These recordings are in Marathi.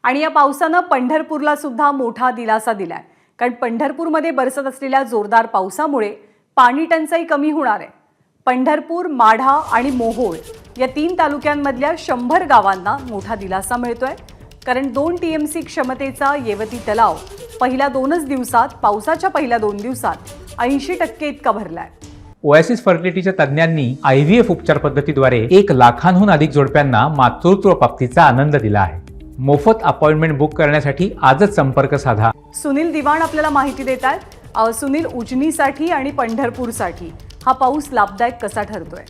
आणि या पावसानं पंढरपूरला सुद्धा मोठा दिलासा दिलाय, कारण पंढरपूरमध्ये बरसत असलेल्या जोरदार पावसामुळे पाणी टंचाई कमी होणार आहे। पंढरपूर, माढा आणि मोहोळ या 3 तालुक्यांमधल्या 100 गावांना मोठा दिलासा मिळतोय, कारण 2 टीएमसी क्षमतेचा येवती तलाव पहिल्या 2च दिवसात, पावसाच्या पहिल्या 2 दिवसात 80% इतका भरलाय। ओएसिस फर्टिलिटीच्या तज्ञांनी IVF उपचार पद्धतीद्वारे 1 लाखांहून अधिक जोडप्यांना मातृत्व प्राप्तीचा आनंद दिला आहे। मोफत अपॉइंटमेंट बुक करण्यासाठी आजच संपर्क साधा। सुनील दिवाण आपल्याला माहिती देतात। सुनील, उजनीसाठी आणि पंढरपूरसाठी हा पाऊस लाभदायक कसा ठरतोय?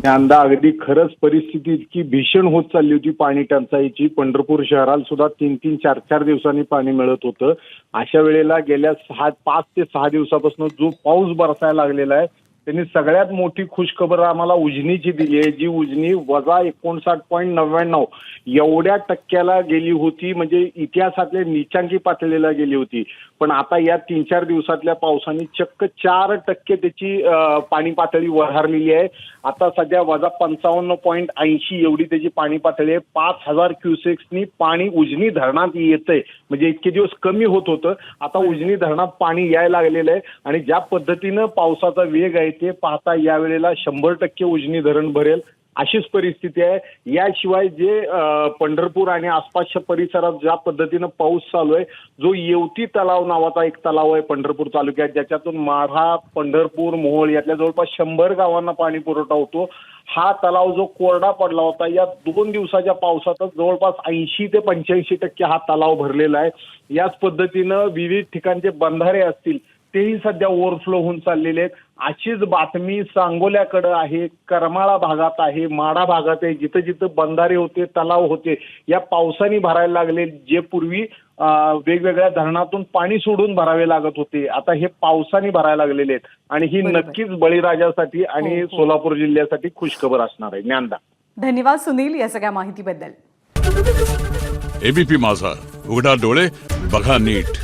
यंदा अगदी खरंच परिस्थिती इतकी भीषण होत चालली होती पाणी टंचाईची। पंढरपूर शहराला सुद्धा 3-3, 4-4 दिवसांनी पाणी मिळत होतं। अशा वेळेला गेल्या 5 ते 6 दिवसापासून जो पाऊस बरसायला लागलेला आहे, त्यांनी सगळ्यात मोठी खुशखबर आम्हाला उजनीची दिली आहे, जी उजनी -59.99 एवढ्या टक्क्याला गेली होती, म्हणजे इतिहासातल्या नीचांकी पातळीला गेली होती। पण आता या 3-4 दिवसातल्या पावसाने चक्क 4% त्याची पाणी पातळी वधारलेली आहे। आता सध्या -55.80 एवढी त्याची पाणी पातळी आहे। 5000 क्युसेक्सनी पाणी उजनी धरणात येतंय, म्हणजे इतके दिवस कमी होत होतं, आता उजनी धरणात पाणी यायला लागलेलं आहे। आणि ज्या पद्धतीनं पावसाचा वेग आहे ते पाहता यावेळेला 100% उजनी धरण भरेल अशीच परिस्थिती आहे। याशिवाय जे पंढरपूर आणि आसपासच्या परिसरात ज्या पद्धतीनं पाऊस चालू आहे, जो येवती तलाव नावाचा एक तलाव आहे पंढरपूर तालुक्यात, ज्याच्यातून माढा, पंढरपूर, मोहोळ यातल्या जवळपास 100 गावांना पाणी पुरवठा होतो। हा तलाव जो कोरडा पडला होता, या 2 दिवसाच्या पावसातच जवळपास 80 ते 85% हा तलाव भरलेला आहे। याच पद्धतीनं विविध ठिकाणचे बंधारे असतील तेही सध्या ओव्हरफ्लो होऊन चाललेले आहेत। अशीच बातमी सांगोल्याकडे आहे, करमाळा भागात आहे, माढा भागात आहे, जिथं जिथं बंधारे होते, तलाव होते, या पावसाने भरायला लागले। जे पूर्वी वेगवेगळ्या धरणातून पाणी सोडून भरावे लागत होते, आता हे पावसाने भरायला लागलेले आहेत। आणि ही नक्कीच बळीराजासाठी आणि सोलापूर जिल्ह्यासाठी खुशखबर असणार आहे। ज्ञानदा, धन्यवाद सुनील या सगळ्या माहितीबद्दल। एबीपी माझा, उघडा डोळे बघा नीट।